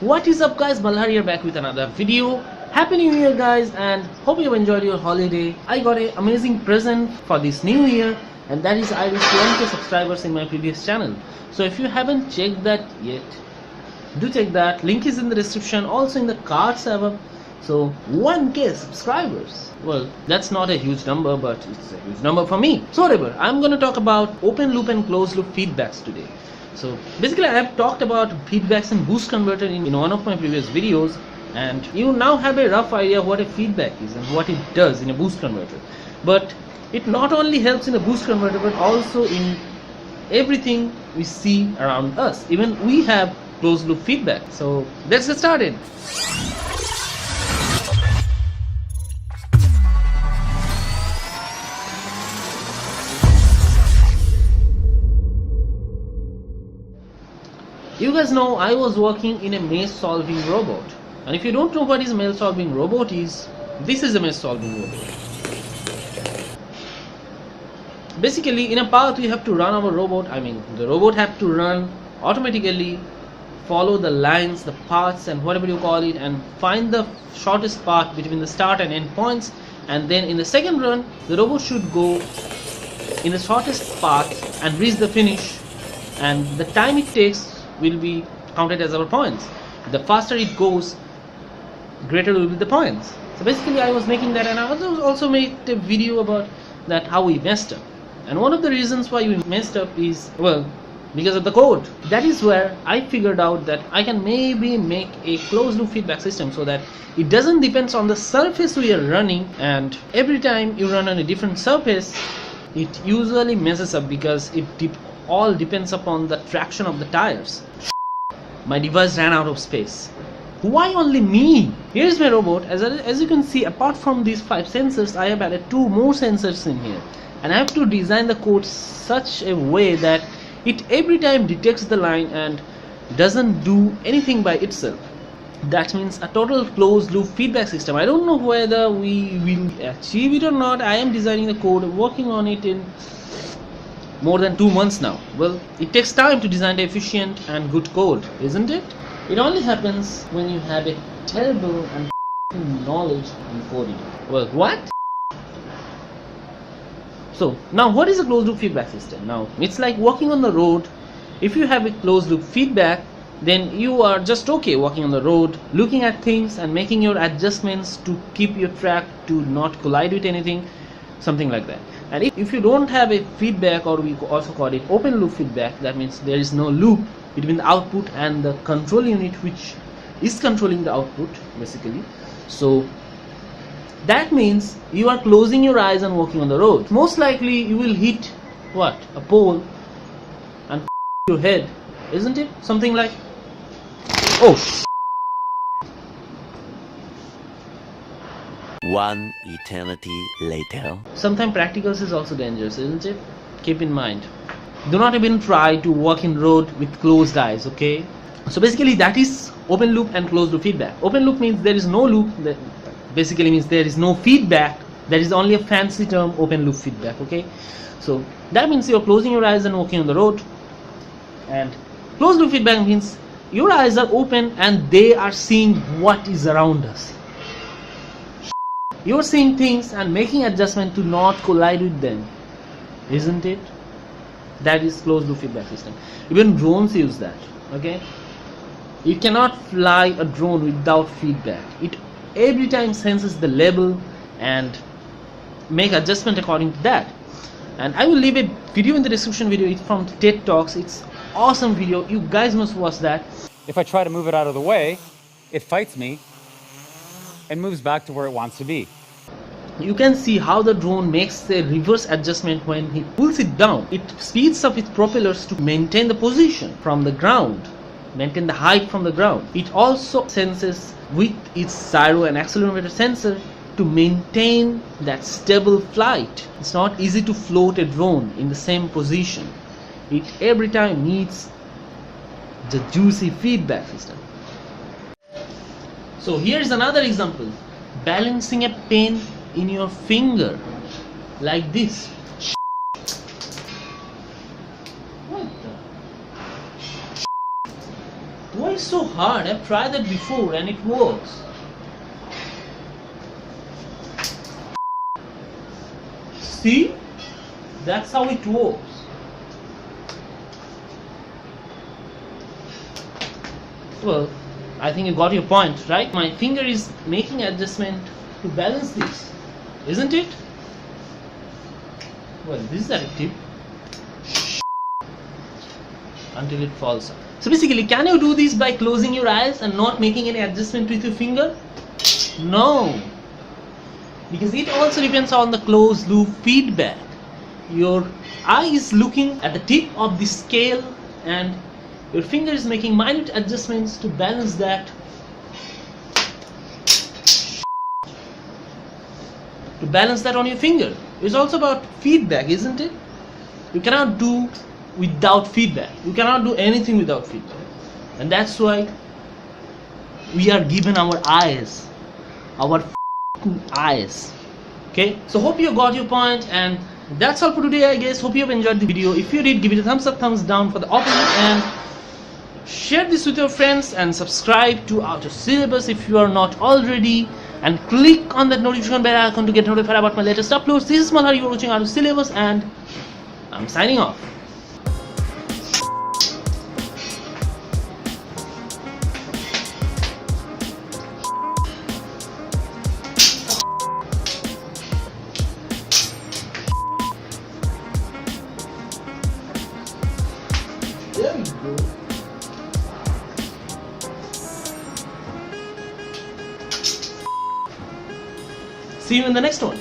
What is up guys, Malhar here back with another video. Happy New Year guys, and hope you have enjoyed your holiday. I got an amazing present for this new year, and that is I reached 1k subscribers in my previous channel. So if you haven't checked that yet, do check that. Link is in the description, also in the cards above. So 1k subscribers. Well, that's not a huge number, but it's a huge number for me. So whatever, I'm gonna talk about open loop and closed loop feedbacks today. So basically I have talked about feedbacks in boost converter in one of my previous videos, and you now have a rough idea what a feedback is and what it does in a boost converter. But it not only helps in a boost converter but also in everything we see around us. Even we have closed loop feedback. So let's get started. You guys know I was working in a maze solving robot, and if you don't know what is a maze solving robot is, this is a maze solving robot. Basically in a path we have to run our robot, the robot have to run automatically, follow the lines, the paths and whatever you call it, and find the shortest path between the start and end points, and then in the second run the robot should go in the shortest path and reach the finish, and the time it takes will be counted as our points. The faster it goes, greater will be the points. So basically I was making that, and I also made a video about that, how we messed up. And one of the reasons why we messed up is, well, because of the code. That is where I figured out that I can maybe make a closed loop feedback system so that it doesn't depend on the surface we are running, and every time you run on a different surface it usually messes up because it all depends upon the traction of the tires. My device ran out of space. Why only me? Here is my robot. As you can see, apart from these 5 sensors, I have added 2 more sensors in here, and I have to design the code such a way that it every time detects the line and doesn't do anything by itself. That means a total closed loop feedback system. I don't know whether we will achieve it or not. I am designing the code, working on it in more than 2 months now. Well, it takes time to design the efficient and good code, isn't it? It only happens when you have a terrible and knowledge in coding. Well, what? So now what is a closed loop feedback system? Now it's like walking on the road. If you have a closed loop feedback, then you are just okay walking on the road, looking at things and making your adjustments to keep your track to not collide with anything, something like that. And if you don't have a feedback, or we also call it open loop feedback, that means there is no loop between the output and the control unit which is controlling the output basically. So that means you are closing your eyes and walking on the road. Most likely you will hit what? A pole and your head, isn't it? Something like, oh, one eternity later. Sometimes practicals is also dangerous, isn't it? Keep in mind. Do not even try to walk in road with closed eyes, okay? So basically that is open loop and closed loop feedback. Open loop means there is no loop, that basically means there is no feedback. There is only a fancy term, open loop feedback, okay? So that means you're closing your eyes and walking on the road. And closed loop feedback means your eyes are open and they are seeing what is around us. You're seeing things and making adjustment to not collide with them, isn't it? That is closed loop feedback system. Even drones use that, okay? You cannot fly a drone without feedback. It every time senses the level and make adjustment according to that. And I will leave a video in the description video. It's from TED Talks. It's awesome video. You guys must watch that. If I try to move it out of the way, it fights me and moves back to where it wants to be. You can see how the drone makes a reverse adjustment when he pulls it down. It speeds up its propellers to maintain the position from the ground, maintain the height from the ground. It also senses with its gyro and accelerometer sensor to maintain that stable flight. It's not easy to float a drone in the same position. It every time needs the juicy feedback system. So here's another example. Balancing a pen in your finger like this. What the? Why so hard. I've tried that before and it works. See? That's how it works. Well, I think you got your point, right? My finger is making adjustment to balance this, isn't it? Well, this is addictive. Until it falls out. So basically, can you do this by closing your eyes and not making any adjustment with your finger? No. Because it also depends on the closed loop feedback. Your eye is looking at the tip of the scale and your finger is making minute adjustments to balance that. To balance that on your finger. It's also about feedback, isn't it? You cannot do without feedback. You cannot do anything without feedback. And that's why we are given our eyes. Our eyes. Okay? So hope you got your point, and that's all for today, I guess. Hope you have enjoyed the video. If you did, give it a thumbs up, thumbs down for the opposite, and share this with your friends, and subscribe to Outta Syllabus if you are not already, and click on that notification bell icon to get notified about my latest uploads. This is Malhar, you are watching Outta Syllabus, and I'm signing off. There we go. See you in the next one.